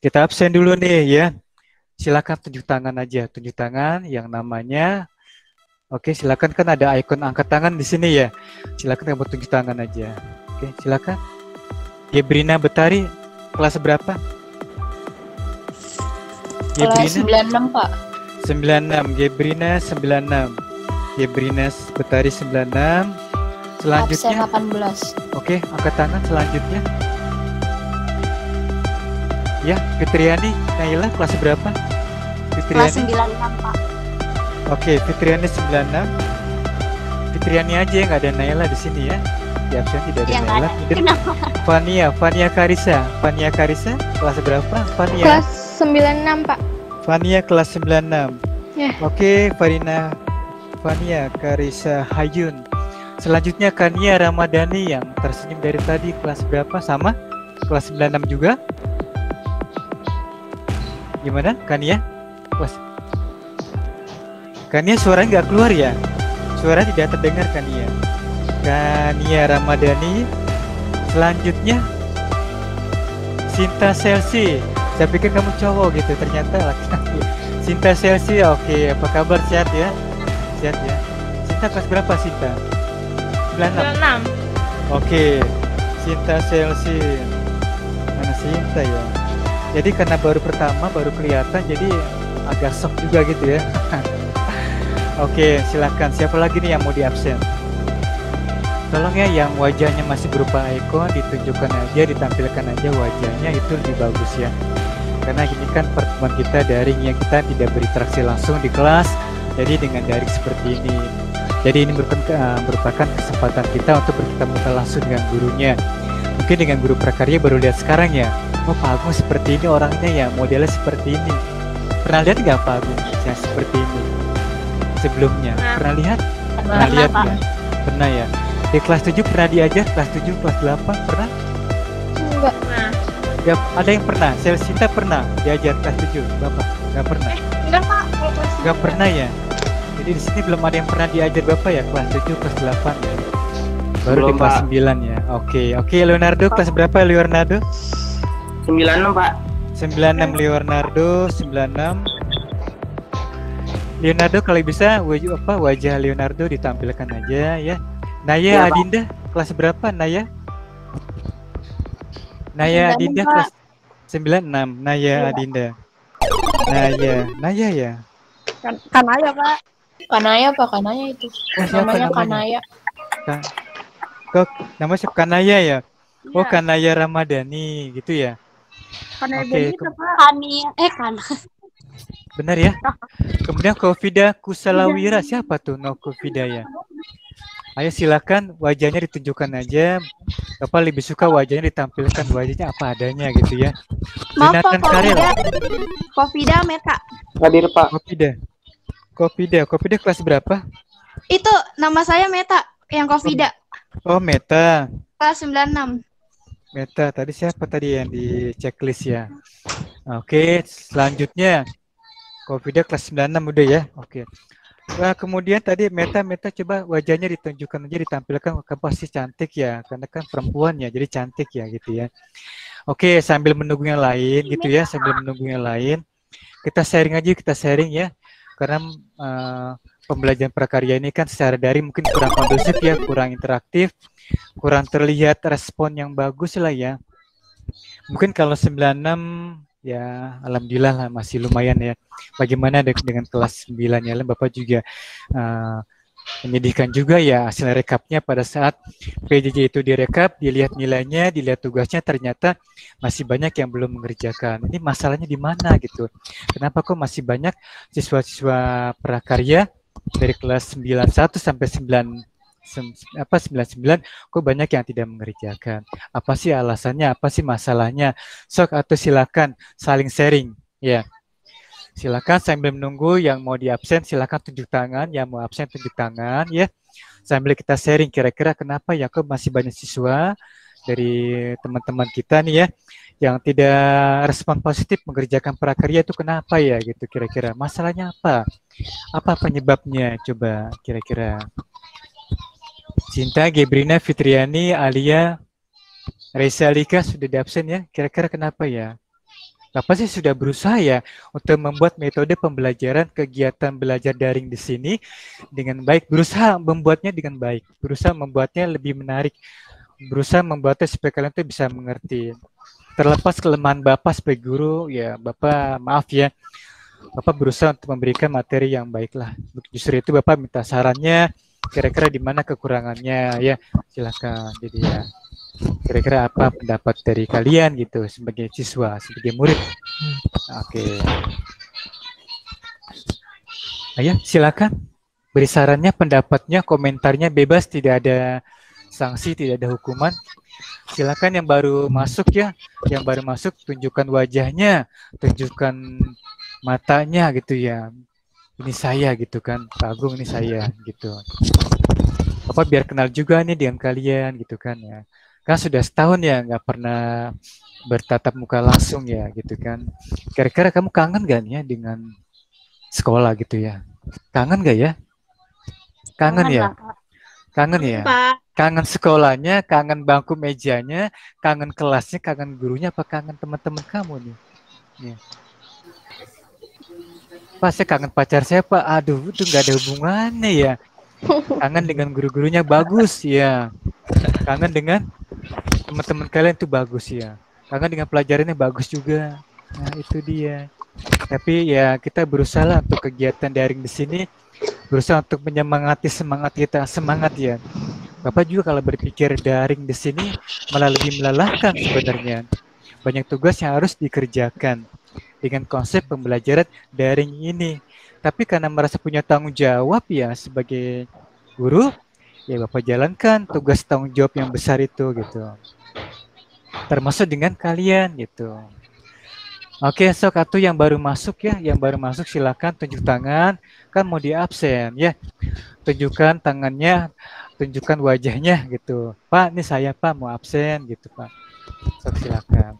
Kita absen dulu nih ya. Silakan tunjuk tangan aja, tunjuk tangan yang namanya. Oke, silakan, kan ada ikon angkat tangan di sini ya. Silakan kamu tunjuk tangan aja. Oke, silakan. Gebrina Betari, kelas berapa? Kelas 96, Pak. 96, Gebrina 96. Gebrina Betari 96. Selanjutnya. Absen 18. Oke, angkat tangan selanjutnya. Ya, Fitriani, Naila kelas berapa? Fitriani. Kelas 96, Pak. Oke, Fitriani 96. Fitriani aja, nggak ada Naila di sini ya. Di absen tidak ada Yang Naila. Kenapa? Fania Karisa. Fania Karisa kelas berapa? Fania. Kelas 96, Pak. Fania kelas 96. Ya. Oke, Fania Karisa Hayun. Selanjutnya Kania Ramadhani yang tersenyum dari tadi, kelas berapa? Sama? Kelas 96 juga? Gimana, Kania? Kania suaranya nggak keluar ya? Suara tidak terdengar, Kania. Kania Ramadhani. Selanjutnya Sinta Selsi. Saya pikir kamu cowok gitu, ternyata laki-laki. Sinta Selsi, oke, apa kabar? Sehat ya? Sehat ya. Sinta kelas berapa, Sinta? 96. Oke, Sinta Selsi. Mana Sinta ya? Jadi karena baru pertama, baru kelihatan, jadi agak shock juga gitu ya. Oke, silakan. Siapa lagi nih yang mau di absen? Tolong ya, yang wajahnya masih berupa ikon ditunjukkan aja, ditampilkan aja wajahnya, itu lebih bagus ya. Karena ini kan pertemuan kita daring yang kita tidak berinteraksi langsung di kelas, jadi dengan daring seperti ini. Jadi ini merupakan kesempatan kita untuk bertemu langsung dengan gurunya. Mungkin dengan guru prakarya baru lihat sekarang ya. Oh, Pak Agung seperti ini orangnya ya, modelnya seperti ini. Pernah lihat nggak Pak Agung yang seperti ini sebelumnya? Pernah lihat? Pernah lihat ya? Pernah ya? Di kelas 7 pernah diajar, kelas 7, kelas 8 pernah? Enggak. Ya, ada yang pernah? Saya Sinta pernah diajar kelas 7, Bapak? Nggak pernah? Enggak, Pak. Nggak pernah ya? Jadi di sini belum ada yang pernah diajar Bapak ya, kelas 7, kelas 8 ya? Baru belum, di kelas 9 ya? Oke, Leonardo, kelas berapa Leonardo? 96, Pak. 96 Leonardo, 96. Leonardo kalau bisa wajah Leonardo ditampilkan aja ya. Naya Adinda kelas berapa Naya? Naya Adinda kelas 96. Naya Adinda. Naya ya. Kanaya, Pak. Kanaya itu. Namanya Kanaya. Kok namanya siapa? Kanaya ya? Oh, Kanaya Ramadhani gitu ya. Oke. Benar ya. Kemudian Kofida Kusalawira, siapa tuh Kofida ya? Ayo silakan wajahnya ditunjukkan aja. Bapak lebih suka wajahnya ditampilkan wajahnya apa adanya gitu ya. Maaf Pak, Karel. Kofida Meta. Hadir, Pak. Kofida kelas berapa? Itu nama saya Meta, yang Kofida. Oh, Meta. Kelas 96. Meta, tadi siapa tadi yang di checklist ya? Oke, selanjutnya Kofida kelas 96 udah ya. Oke. Nah, kemudian tadi Meta coba wajahnya ditunjukkan aja, ditampilkan, kan pasti cantik ya, karena kan perempuan ya, jadi cantik ya gitu ya. Oke, sambil menunggu yang lain gitu ya, kita sharing ya, karena pembelajaran prakarya ini kan secara daring mungkin kurang kondusif ya, kurang interaktif, kurang terlihat respon yang bagus lah ya. Mungkin kalau 96 ya alhamdulillah lah, masih lumayan ya. Bagaimana dengan kelas 9 ya, Bapak juga menyedihkan juga ya hasil rekapnya pada saat PJJ itu direkap, dilihat nilainya, dilihat tugasnya, ternyata masih banyak yang belum mengerjakan. Ini masalahnya di mana gitu? Kenapa kok masih banyak siswa-siswa prakarya dari kelas 91 sampai 99 kok banyak yang tidak mengerjakan? Apa sih alasannya? Apa sih masalahnya? Sok atau silakan saling sharing ya. Silakan sambil menunggu yang mau di absen silakan tunjuk tangan, yang mau absen tunjuk tangan ya. Sambil kita sharing kira-kira kenapa ya kok masih banyak siswa dari teman-teman kita nih ya yang tidak respon positif mengerjakan prakarya, itu kenapa ya gitu kira-kira. Masalahnya apa? Apa penyebabnya coba kira-kira. Cinta, Gebrina, Fitriani, Alia, Reza Lika sudah di absen ya. Kira-kira kenapa ya? Bapak sih sudah berusaha ya untuk membuat metode pembelajaran kegiatan belajar daring di sini dengan baik. Berusaha membuatnya dengan baik. Berusaha membuatnya lebih menarik. Berusaha membuatnya supaya kalian tuh bisa mengerti. Terlepas kelemahan Bapak sebagai guru, ya Bapak maaf ya. Bapak berusaha untuk memberikan materi yang baik lah. Justru itu Bapak minta sarannya, kira-kira di mana kekurangannya ya. Silakan. Jadi ya. Kira-kira apa pendapat dari kalian gitu sebagai siswa, sebagai murid? Oke. Ayo silakan beri sarannya, pendapatnya, komentarnya bebas, tidak ada sanksi, tidak ada hukuman. Silakan yang baru masuk ya, yang baru masuk tunjukkan wajahnya, tunjukkan matanya gitu ya. Ini saya gitu kan, Pak Agung ini saya gitu. Bapak biar kenal juga nih dengan kalian gitu kan ya. Kan sudah setahun ya nggak pernah bertatap muka langsung ya gitu kan. Kira-kira kamu kangen gak nih ya dengan sekolah gitu ya? Kangen gak ya? Kangen ya? Kangen ya? Kangen sekolahnya, kangen bangku mejanya, kangen kelasnya, kangen gurunya, apa kangen teman-teman kamu nih? Ya. Pak, saya kangen pacar saya Pak. Aduh, itu nggak ada hubungannya ya. Kangen dengan guru-gurunya bagus ya. Kangen dengan teman-teman kalian tuh bagus ya. Kangen dengan pelajarannya bagus juga. Nah itu dia. Tapi ya kita berusaha untuk kegiatan daring di sini, berusaha untuk menyemangati semangat ya. Bapak juga kalau berpikir daring di sini malah lebih melelahkan sebenarnya. Banyak tugas yang harus dikerjakan dengan konsep pembelajaran daring ini. Tapi karena merasa punya tanggung jawab ya sebagai guru, ya Bapak jalankan tugas tanggung jawab yang besar itu gitu. Termasuk dengan kalian gitu. Oke, sok atuh yang baru masuk ya, yang baru masuk silakan tunjuk tangan, kan mau di absen ya. Tunjukkan tangannya, tunjukkan wajahnya gitu. Pak, ini saya Pak mau absen gitu Pak. Sok silakan.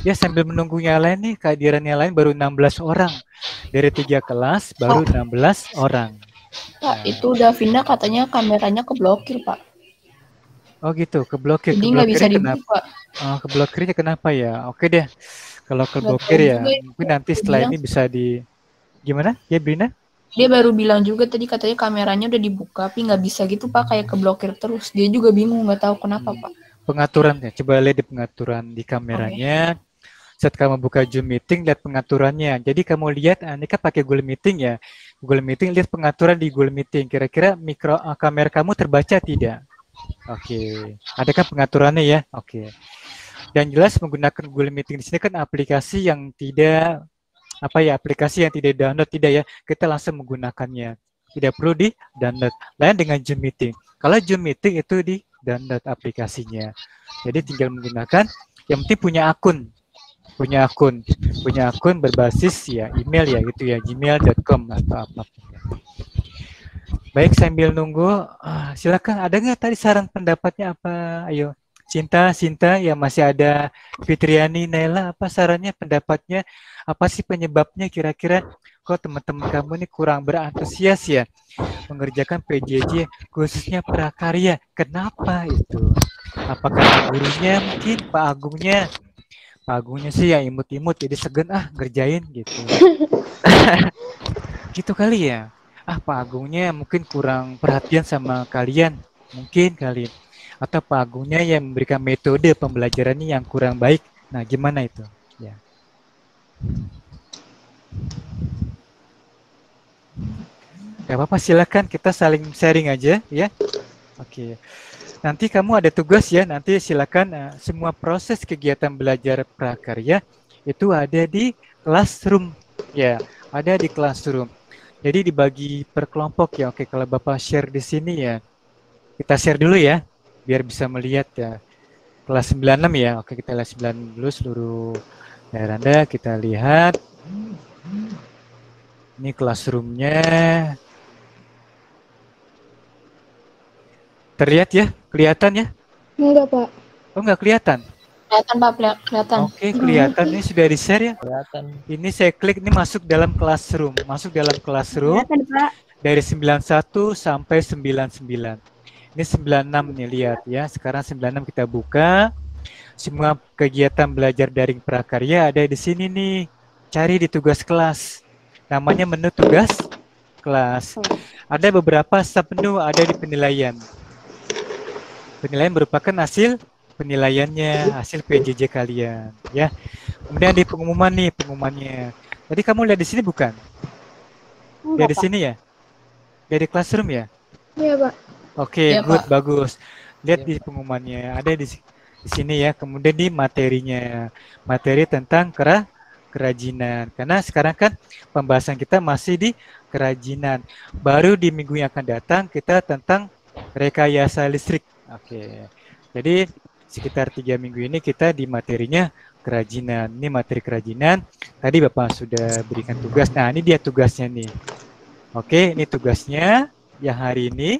Ya sambil menunggu yang lain nih, kehadiran yang lain baru 16 orang. Dari 3 kelas baru 16 orang. Pak, itu Davina katanya kameranya keblokir, Pak. Oh gitu, keblokir. Jadi nggak bisa dibuka. Oh, keblokirnya kenapa ya? Oke deh, kalau keblokir ya, mungkin nanti setelah ini bisa di... Gimana? Ya Brina? Dia baru bilang juga tadi katanya kameranya udah dibuka, tapi nggak bisa gitu Pak, kayak keblokir terus. Dia juga bingung, nggak tahu kenapa Pak. Pengaturannya, coba lihat di pengaturan di kameranya. Okay. Saat kamu buka Zoom meeting, lihat pengaturannya. Jadi kamu lihat, ini kan pakai Google Meeting ya. Google Meeting, lihat pengaturan di Google Meeting. Kira-kira kamera kamu terbaca tidak? Oke. Adakah pengaturannya ya? Oke. Dan jelas menggunakan Google Meeting di sini kan aplikasi yang tidak aplikasi yang tidak download tidak ya. Kita langsung menggunakannya. Tidak perlu di download. Lain dengan Zoom Meeting. Kalau Zoom Meeting itu di download aplikasinya. Jadi tinggal menggunakan, yang penting punya akun berbasis ya email ya gitu ya, gmail.com atau apa. Baik, sambil nunggu, silakan ada nggak tadi saran pendapatnya apa? Ayo, Cinta ya masih ada, Fitriani, Naila, apa sarannya, pendapatnya, apa sih penyebabnya kira-kira kok teman-teman kamu ini kurang berantusias ya mengerjakan PJJ khususnya prakarya? Kenapa itu? Apakah gurunya mungkin, Pak Agungnya sih ya imut-imut jadi segen ngerjain gitu. Gitu kali ya. Pak Agungnya mungkin kurang perhatian sama kalian, mungkin kali. Atau Pak Agungnya yang memberikan metode pembelajarannya yang kurang baik. Nah, gimana itu? Ya. Gak apa-apa, silakan kita saling sharing aja ya. Oke. Nanti kamu ada tugas ya, nanti silakan semua proses kegiatan belajar prakarya itu ada di classroom ya, ada di classroom. Jadi dibagi per kelompok ya. Oke, kalau Bapak share di sini ya. Kita share dulu ya biar bisa melihat ya. Kelas 96 ya. Oke, kita lihat 9 dulu seluruh daerah Anda, kita lihat. Ini classroom-nya. Terlihat ya? Kelihatan ya? Enggak, Pak. Oh, enggak kelihatan? Kelihatan, Pak. Kelihatan. Oke, kelihatan. Ini sudah di-share ya? Kelihatan. Ini saya klik, ini masuk dalam classroom. Masuk dalam classroom. Kelihatan, Pak. Dari 91 sampai 99. Ini 96 nih, lihat ya. Sekarang 96 kita buka. Semua kegiatan belajar daring prakarya ada di sini nih. Cari di tugas kelas. Namanya menu tugas kelas. Ada beberapa submenu ada di penilaian. Penilaian merupakan hasil penilaiannya, hasil PJJ kalian, ya. Kemudian di pengumuman nih, pengumumannya. Tadi kamu lihat di sini bukan? Lihat di sini ya? Lihat di classroom ya? Iya, Pak. Oke, Iya, good, Pak. bagus. Lihat di pengumumannya, ada di sini ya. Kemudian di materinya, materi tentang kerajinan. Karena sekarang kan pembahasan kita masih di kerajinan. Baru di minggu yang akan datang kita tentang rekayasa listrik. Oke, jadi sekitar 3 minggu ini kita di materinya kerajinan. Ini materi kerajinan. Tadi Bapak sudah berikan tugas. Nah, ini dia tugasnya nih. Oke, ini tugasnya yang hari ini.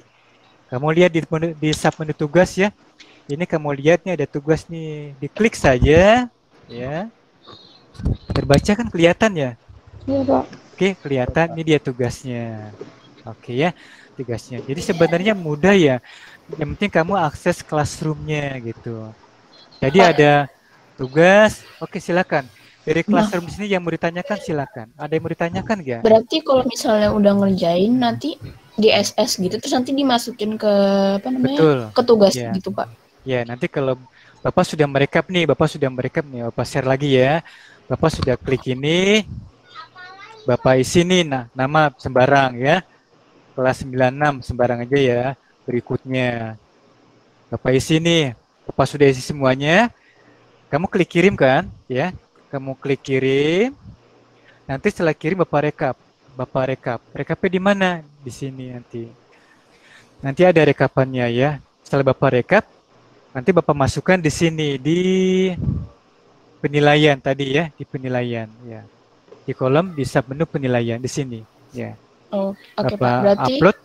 Kamu lihat di submenu tugas ya. Ini kamu lihat nih ada tugas nih. Diklik saja, ya. Terbaca kan kelihatan ya? Iya, Pak. Oke, kelihatan. Ini dia tugasnya. Oke ya, tugasnya. Jadi sebenarnya mudah ya. Yang penting kamu akses classroom-nya gitu. Jadi ada tugas. Oke, silakan. Dari classroom di sini yang mau ditanyakan silakan. Ada yang mau ditanyakan nggak? Berarti kalau misalnya udah ngerjain nanti di SS gitu terus nanti dimasukin ke apa namanya? Betul. Ke tugas Ya. gitu, Pak. Ya, nanti kalau Bapak sudah merekap nih, Bapak share lagi ya. Bapak sudah klik ini. Bapak isi nih nama sembarang ya. Kelas 96 sembarang aja ya. Berikutnya Bapak isi nih. Bapak sudah isi semuanya. Kamu klik kirim kan, ya. Kamu klik kirim. Nanti setelah kirim Bapak rekap. Rekapnya di mana? Di sini nanti. Nanti ada rekapannya ya. Setelah Bapak rekap, nanti Bapak masukkan di sini di penilaian tadi ya, di penilaian ya. Di kolom di submenu penilaian di sini ya. Oh, oke, Pak. Bapak Berarti upload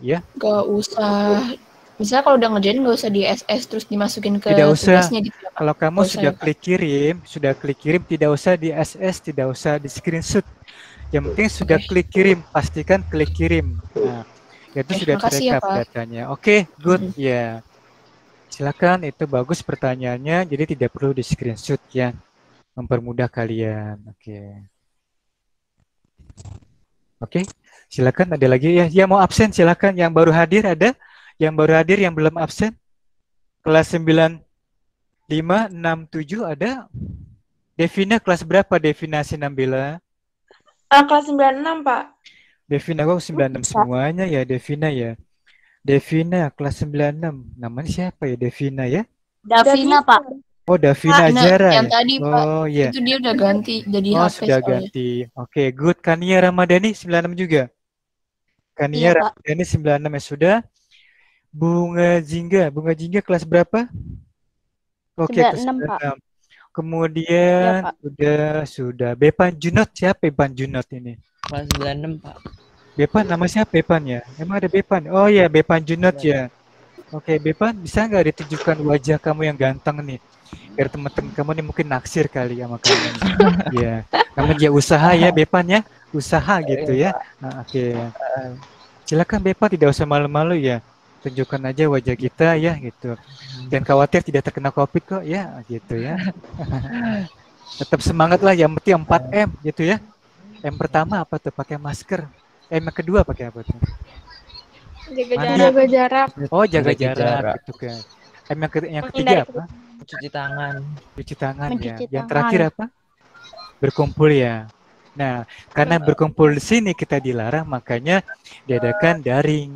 ya. gak usah, misalnya kalau udah ngerjain gak usah di SS terus dimasukin ke Tidak usah. tugasnya gitu ya, Pak. Kalau kamu Nggak usah sudah ya, Pak? klik kirim, tidak usah di SS, tidak usah di screenshot. Yang penting sudah klik kirim, pastikan klik kirim. Nah, itu sudah makasih ya, terekap Pak. datanya. Oke, good ya. Silakan, itu bagus pertanyaannya. Jadi tidak perlu di screenshot ya, mempermudah kalian. Oke, silakan. Ada lagi ya? Yang mau absen silakan. Yang baru hadir ada? Yang baru hadir yang belum absen? Kelas 95, 6, 7 ada? Devina kelas berapa Devina Sinambela? Kelas 96, Pak. Devina kok 96 semuanya ya Devina ya. Devina kelas 96. Namanya siapa ya Devina ya? Davina, Pak. Oh, Davina Nah, Jara. yang tadi, Pak. Oh iya. Itu dia udah ganti jadi Oh, HP sudah soalnya. ganti. Oke, good. Kania Ramadhani 96 juga. Kania Iya, Pak. Ramadhani 96 ya sudah. Bunga Jingga kelas berapa? Oke, kelas 96, Pak. 96. Kemudian Iya, Pak. sudah. Bepan Junot, siapa Bepan Junot ini? Kelas 96, Pak. Bepan nama siapa Bepan ya? Emang ada Bepan? Oh ya, Bepan Junot ya. Oke, Bepan bisa nggak ditunjukkan wajah kamu yang ganteng nih? Biar teman-teman kamu nih mungkin naksir kali sama kamu. Ya, kamu dia usaha ya Bepan ya, usaha gitu ya. Nah, oke. Silakan Bepan, tidak usah malu-malu ya. Tunjukkan aja wajah kita ya gitu. Dan khawatir tidak terkena COVID kok ya gitu ya. Tetap semangat lah, yang penting 4M gitu ya. M pertama apa tuh? Pakai masker. M yang kedua pakai apa tuh? Jaga jarak. Oh, jaga Jaga jarak jarak. gitu kan. Yang ketiga apa? Cuci tangan. Cuci tangan ya. Mencuci Yang tangan. terakhir apa? Berkumpul ya. Nah, karena berkumpul di sini kita dilarang, makanya diadakan daring.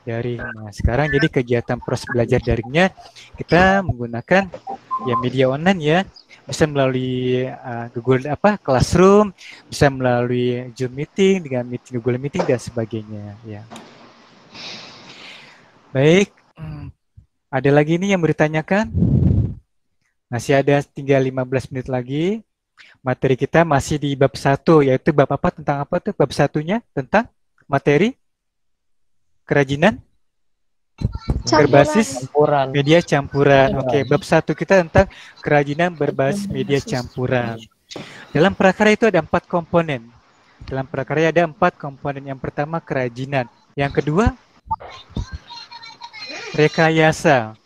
Nah, sekarang jadi kegiatan proses belajar daringnya kita menggunakan ya media online ya. Bisa melalui Google Classroom, bisa melalui Zoom meeting dengan Google Meeting dan sebagainya ya. Baik, ada lagi ini yang mau ditanyakan? Masih ada tinggal 15 menit lagi. Materi kita masih di bab 1, yaitu bab apa? Tentang apa tuh? Bab satunya tentang materi kerajinan berbasis Campuran. media campuran. Oke, bab 1 kita tentang kerajinan berbasis media campuran. Dalam prakarya itu ada 4 komponen. Yang pertama kerajinan. Yang kedua rekayasa.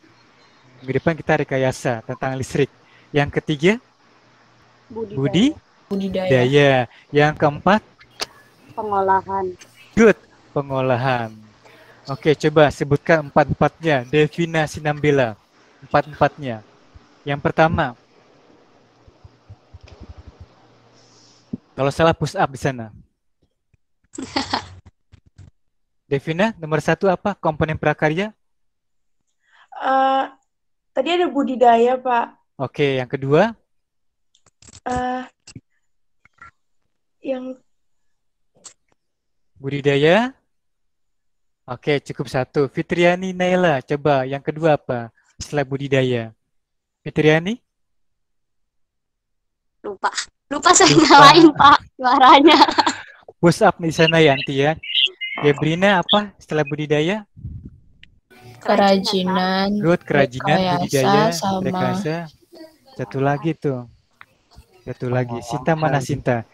Minggu depan kita rekayasa tentang listrik. Yang ketiga, Budidaya. budidaya. Yang keempat, Pengolahan. good, pengolahan. Oke, coba sebutkan empat-empatnya. Devina Sinambela, empat-empatnya. Yang pertama, kalau salah push up di sana. Devina, nomor 1 apa? Komponen prakarya? Tadi ada budidaya, Pak. Oke, yang kedua? Yang Budidaya? Oke, cukup 1. Fitriani Naila, coba yang kedua apa? Setelah budidaya. Fitriani? Lupa saya nyalain, Pak, suaranya. Push up di sana ya, Anti ya. Gebrina apa setelah budidaya? Kerajinan. Good, kerajinan, rekayasa, budidaya, sama rekayasa. Satu lagi tuh. Satu lagi. Sinta mana Sinta?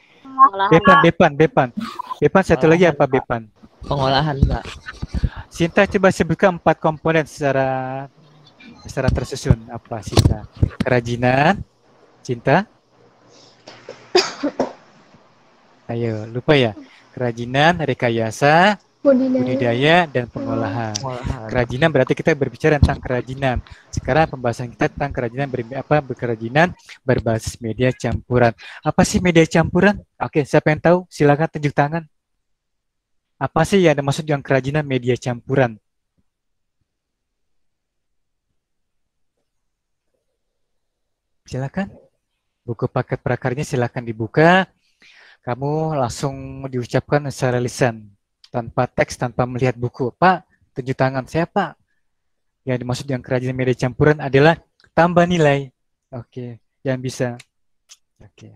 Bepan. Bepan satu lagi apa Bepan? Pengolahan, Pak. Sinta coba sebutkan 4 komponen secara tersusun. Apa Sinta? Kerajinan, Cinta? Ayo, lupa ya. Kerajinan, rekayasa, budidaya, dan pengolahan. Kerajinan berarti kita berbicara tentang kerajinan. Sekarang pembahasan kita tentang kerajinan kerajinan berbasis media campuran. Apa sih media campuran? Oke, siapa yang tahu? Silakan tunjuk tangan. Apa sih yang dimaksud dengan kerajinan media campuran? Silakan. Buku paket prakarnya silakan dibuka. Kamu langsung diucapkan secara lisan, tanpa teks, tanpa melihat buku. Pak, tunjuk tangan. Saya Pak. Yang dimaksud dengan kerajinan media campuran adalah tambah nilai. Oke, yang bisa. Oke.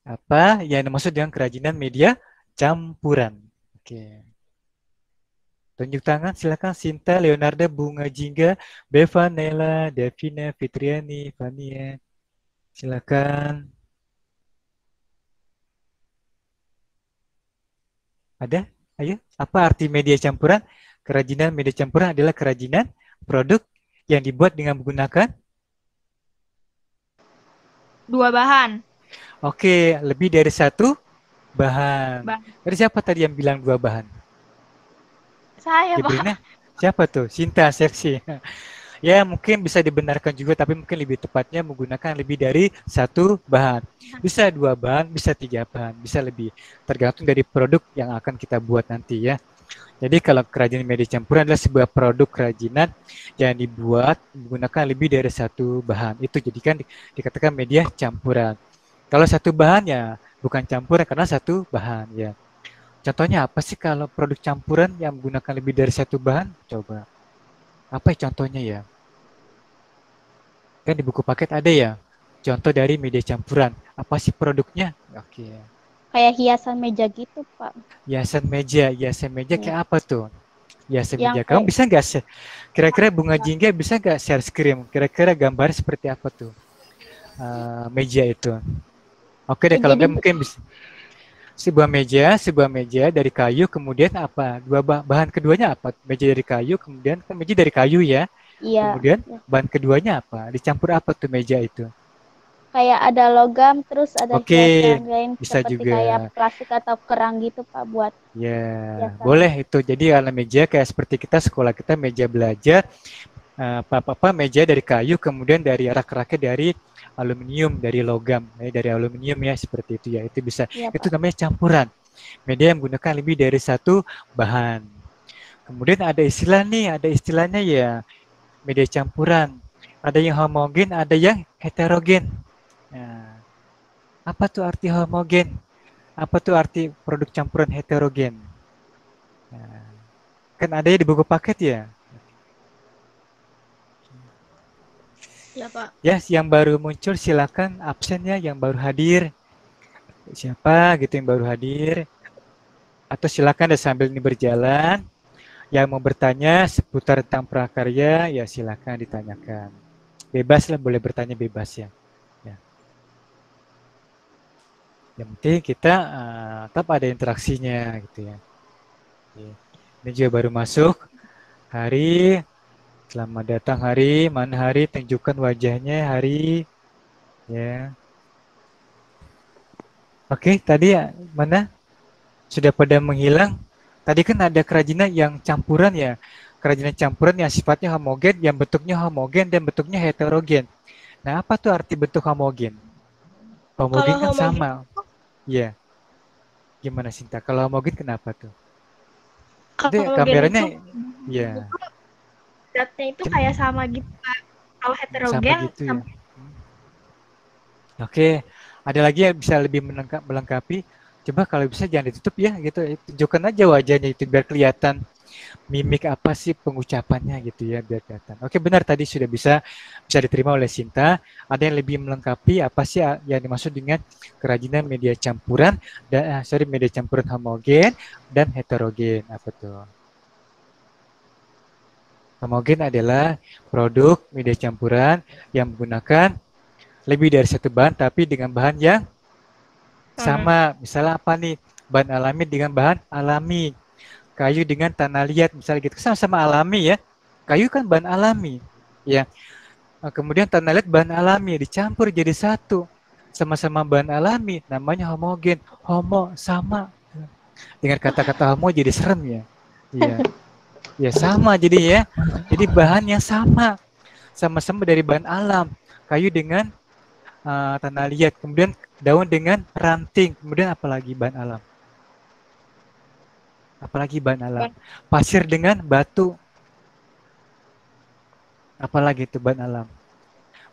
Apa yang dimaksud dengan kerajinan media campuran? Oke. Tunjuk tangan, silakan. Sinta, Leonarda, Bunga Jingga, Beva, Nela, Devina, Fitriani, Fania. Silakan. Ada? Ayo. Apa arti media campuran? Kerajinan media campuran adalah kerajinan produk yang dibuat dengan menggunakan 2 bahan. Oke, lebih dari 1 bahan. Dari siapa tadi yang bilang 2 bahan? Saya, Pak. Gebrina? Siapa tuh? Sinta, seksi. Ya, mungkin bisa dibenarkan juga, tapi mungkin lebih tepatnya menggunakan lebih dari 1 bahan. Bisa 2 bahan, bisa 3 bahan, bisa lebih. Tergantung dari produk yang akan kita buat nanti ya. Jadi kalau kerajinan media campuran adalah sebuah produk kerajinan yang dibuat menggunakan lebih dari 1 bahan. Itu jadikan dikatakan media campuran. Kalau 1 bahan ya bukan campuran karena 1 bahan ya. Contohnya apa sih kalau produk campuran yang menggunakan lebih dari 1 bahan? Coba. Apa contohnya ya? Kan di buku paket ada ya contoh dari media campuran. Apa sih produknya? Oke. Kayak hiasan meja gitu, Pak. Hiasan meja kayak apa tuh? Hiasan Yang meja. Kamu bisa nggak kira-kira Bunga Jingga bisa nggak share screen? Kira-kira gambar seperti apa tuh meja itu? Oke deh, kalau nggak mungkin bisa. Sebuah meja dari kayu, kemudian apa? Bahan keduanya apa? Meja dari kayu, kemudian kan meja dari kayu ya. Iya. Kemudian bahan keduanya apa? Dicampur apa tuh meja itu? Kayak ada logam, terus ada hiasan lain bisa seperti juga. kayak plastik atau kerang gitu, Pak, buat ya. hiasan. Boleh itu. Jadi kalau meja kayak seperti sekolah kita meja belajar, meja dari kayu, kemudian dari rak-raknya dari aluminium, dari logam, dari aluminium ya, seperti itu ya. Itu bisa. Iya, Itu Pak. namanya campuran. Media yang menggunakan lebih dari 1 bahan. Kemudian ada istilahnya ya, media campuran. Ada yang homogen, ada yang heterogen. Nah, apa tuh arti homogen? Apa tuh arti produk campuran heterogen? Nah, kan ada ya di buku paket ya. Ya, Pak. Ya, yang baru muncul silakan absen ya, yang baru hadir. Siapa gitu yang baru hadir? Atau silakan sambil ini berjalan. Yang mau bertanya seputar tentang prakarya, ya silakan ditanyakan. Bebas lah, boleh bertanya bebas ya. Yang penting kita tetap ada interaksinya gitu ya. Ini juga baru masuk hari Selamat datang Hari. Mana Hari? Tunjukkan wajahnya Hari. Ya. Oke, tadi mana? Sudah pada menghilang. Tadi kan ada kerajinan yang campuran ya. Kerajinan campuran yang sifatnya homogen, yang bentuknya homogen dan bentuknya heterogen. Nah, apa tuh arti bentuk homogen? Homogen kan sama. Iya. Gimana Sinta? Kalau homogen kenapa tuh? Jadi kameranya ya. Zatnya itu kayak sama gitu, Pak. Kalau heterogen Sama gitu ya. Oke, ada lagi yang bisa lebih melengkapi. Coba kalau bisa jangan ditutup ya gitu. Tunjukkan aja wajahnya itu biar kelihatan mimik apa sih pengucapannya gitu ya biar kelihatan. Oke, benar tadi sudah bisa diterima oleh Sinta. Ada yang lebih melengkapi apa sih yang dimaksud dengan kerajinan media campuran dan media campuran homogen dan heterogen. Apa tuh? Homogen adalah produk media campuran yang menggunakan lebih dari satu bahan tapi dengan bahan yang sama. Misalnya apa nih? Bahan alami dengan bahan alami. Kayu dengan tanah liat misalnya gitu. Sama-sama alami ya. Kayu kan bahan alami. Ya. Kemudian tanah liat bahan alami dicampur jadi satu. Sama-sama bahan alami namanya homogen. Homo sama. Dengan kata-kata homo jadi serem ya. Iya. Ya sama jadi ya. Jadi bahan yang sama. Sama-sama dari bahan alam. Kayu dengan tanah liat, kemudian daun dengan ranting, kemudian apalagi bahan alam? Apalagi bahan alam? Pasir dengan batu. Apalagi itu bahan alam?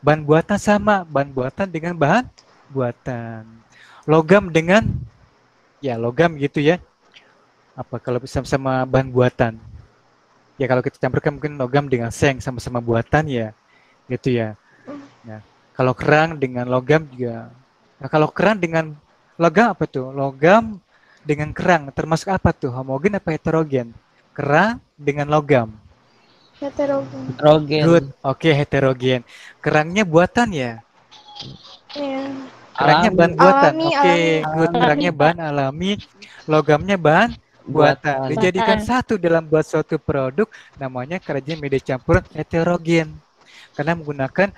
Bahan buatan sama, bahan buatan dengan bahan buatan. Logam dengan logam gitu ya. Apa kalau sama-sama bahan buatan? Ya kalau kita campurkan mungkin logam dengan seng sama-sama buatan ya. Gitu ya. Nah, kalau kerang dengan logam juga. Nah, kalau kerang dengan logam apa tuh? Logam dengan kerang termasuk apa tuh? Homogen apa heterogen? Kerang dengan logam. Heterogen. Good. Oke, heterogen. Kerangnya buatan ya? Iya. Kerangnya bahan buatan. Alami, Oke, alami. good. Kerangnya bahan alami, logamnya bahan buatan. Dijadikan satu dalam buat suatu produk namanya kerajinan media campuran heterogen. Karena menggunakan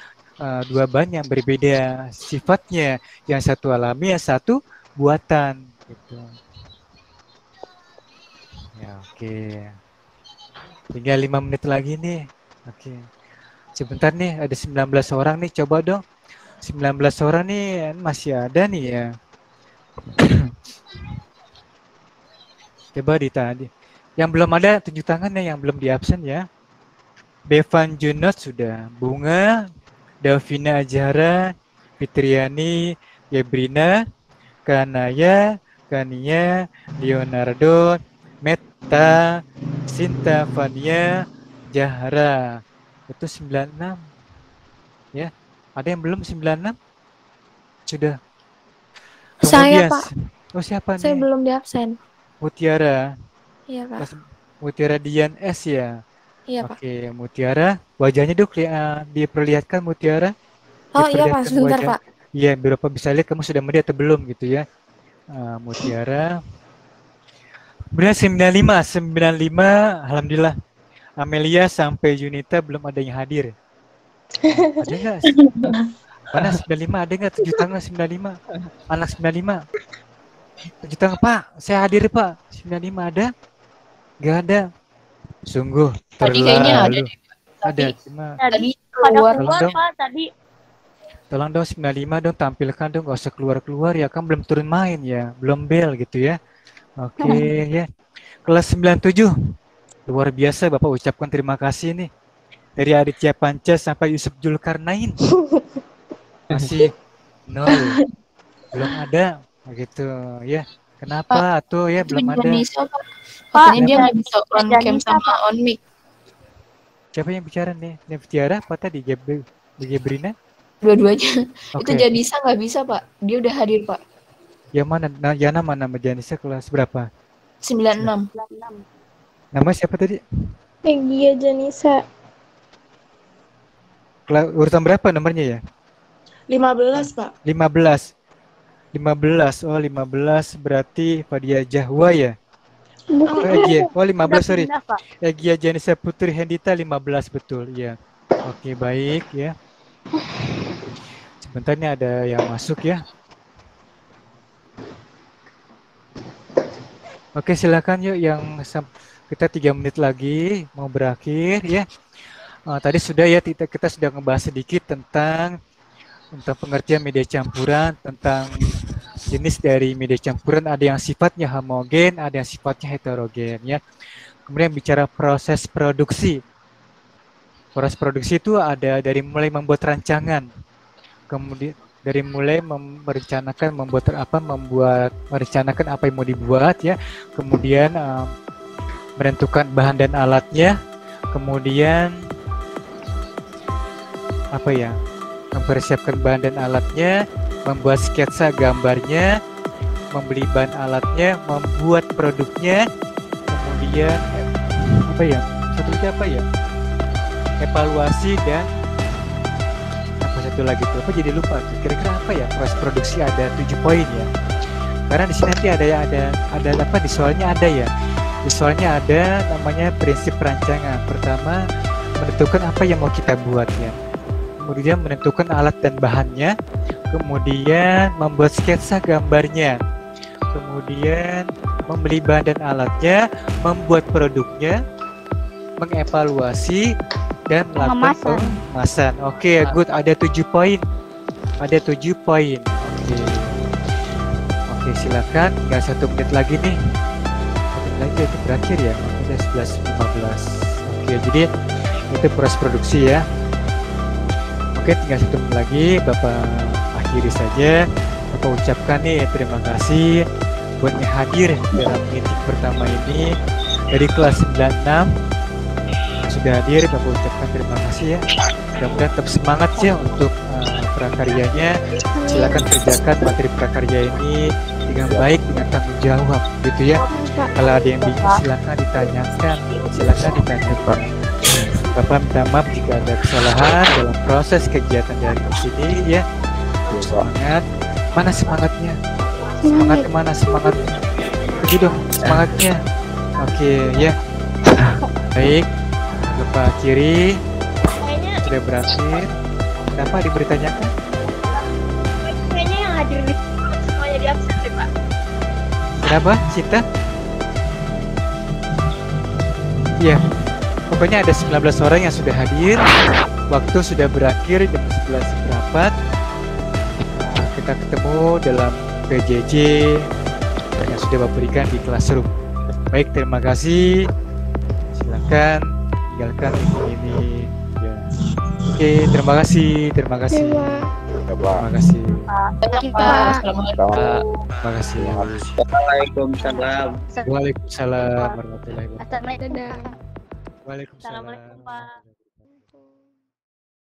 dua bahan yang berbeda sifatnya, yang satu alami, yang satu buatan gitu. Ya, oke. Tinggal 5 menit lagi nih. Oke. Sebentar nih, ada 19 orang nih, coba dong. 19 orang nih masih ada nih ya. Coba ditanya. Yang belum ada tunjuk tangannya, yang belum di absen ya. Bevan Junot sudah, Bunga, Davina Azhara, Fitriani, Gebrina, Kanaya, Kania, Leonardo, Meta, Sinta, Fania, Jahra. Itu 96. Ya. Ada yang belum 96? Sudah. Saya, Pak. Oh, siapa nih? Saya belum di absen. Mutiara. Iya, Pak. Mutiara Dian S ya. Iya, Pak. Oke, Mutiara, wajahnya dok diperlihatkan Mutiara. Oh iya, Pak, sebentar, Pak. Iya, beberapa bisa lihat kamu sudah melihat atau belum gitu ya. Mutiara. Kemudian 95, alhamdulillah. Amelia sampai Junita belum ada yang hadir. Ada nggak? Mana 95? Ada nggak? 7 tangan 95. Anak 95. 7 tangan, Pak. Saya hadir, Pak. 95 ada? Nggak ada. Sungguh Tadi kayaknya ada deh. Ada, cuma Tadi Keluar, keluar, Pak, tadi. tolong dong 95 dong tampilkan dong, gak usah keluar-keluar ya, kan belum turun main ya, belum bel gitu ya. Oke ya. Kelas 97. Luar biasa Bapak ucapkan terima kasih nih. Dari Aditya Panca sampai Yusuf Julkarnain. Masih nol. Belum ada gitu ya. Kenapa tuh ya belum ada? Katanya dia nggak bisa on cam sama on mic. Siapa yang bicara nih? Nevtiara apa tadi? Gebrina? Dua-duanya. Okay. Itu Janisa nggak bisa, Pak. Dia udah hadir, Pak. Yang mana? Yana mana nama Janisa kelas berapa? 96. Nama siapa tadi? Megia Janisa. Urutan berapa nomornya ya? 15, Pak. 15. Oh, 15 berarti Fadia Jahwa ya? Gia. Oh, 15, sorry. Pindah, Pak. Gia Janisa Putri Hendita 15, betul. Ya. Oke, baik ya. Sebentar nih ada yang masuk ya. Oke, silakan yuk yang kita 3 menit lagi mau berakhir ya. Tadi sudah ya kita sudah ngebahas sedikit tentang pengertian media campuran, tentang jenis dari media campuran, ada yang sifatnya homogen, ada yang sifatnya heterogen ya. Kemudian bicara proses produksi. Proses produksi itu ada dari mulai membuat rancangan, kemudian dari mulai merencanakan apa yang mau dibuat ya, kemudian menentukan bahan dan alatnya, kemudian mempersiapkan bahan dan alatnya, membuat sketsa gambarnya, membeli bahan alatnya, membuat produknya, kemudian evaluasi, dan satu lagi tuh jadi lupa tuh, kira-kira apa ya, proses produksi ada 7 poin ya, karena di sini nanti ada di soalnya ada ya, di soalnya ada namanya prinsip perancangan. Pertama, menentukan apa yang mau kita buat ya, kemudian menentukan alat dan bahannya, kemudian membuat sketsa gambarnya, kemudian membeli bahan dan alatnya, membuat produknya, mengevaluasi, dan melakukan pengemasan. Oke, good. Ada 7 poin. Ada 7 poin. Oke, silakan. Tinggal 1 menit lagi nih. 1 menit lagi itu berakhir ya. Udah 11.15. Oke, jadi itu proses produksi ya. Oke, tinggal 1 menit lagi. Bapak akhiri saja. Bapak ucapkan nih terima kasih buat yang hadir dalam meeting pertama ini dari kelas 96. Sudah hadir, Bapak ucapkan terima kasih ya. Mudah-mudahan tetap semangat ya untuk prakaryanya. Silakan kerjakan materi prakarya ini dengan baik, dengan tanggung jawab gitu ya. Kalau ada yang bingung silakan ditanyakan, Bapak minta maaf jika ada kesalahan dalam proses kegiatan dari sini ya. Semangat, mana semangatnya? Semangat kemana semangatnya? Pergi dong semangatnya. Oke ya. Baik. Bapak kiri sudah berakhir. Kenapa diberitakan? Kayaknya yang hadir di semuanya di absen deh, Pak. Kenapa, Cinta? Ya, pokoknya ada 19 orang yang sudah hadir. Waktu sudah berakhir jam 11 berapa. Kita ketemu dalam PJJ yang sudah Bapak berikan di classroom. Baik, terima kasih. Silakan tinggalkan ini ya. Oke, terima kasih. Terima kasih. Terima kasih. Terima kasih. Waalaikumsalam. Waalaikumsalam warahmatullahi wabarakatuh. Assalamualaikum. Waalaikumsalam. Assalamualaikum, Pak.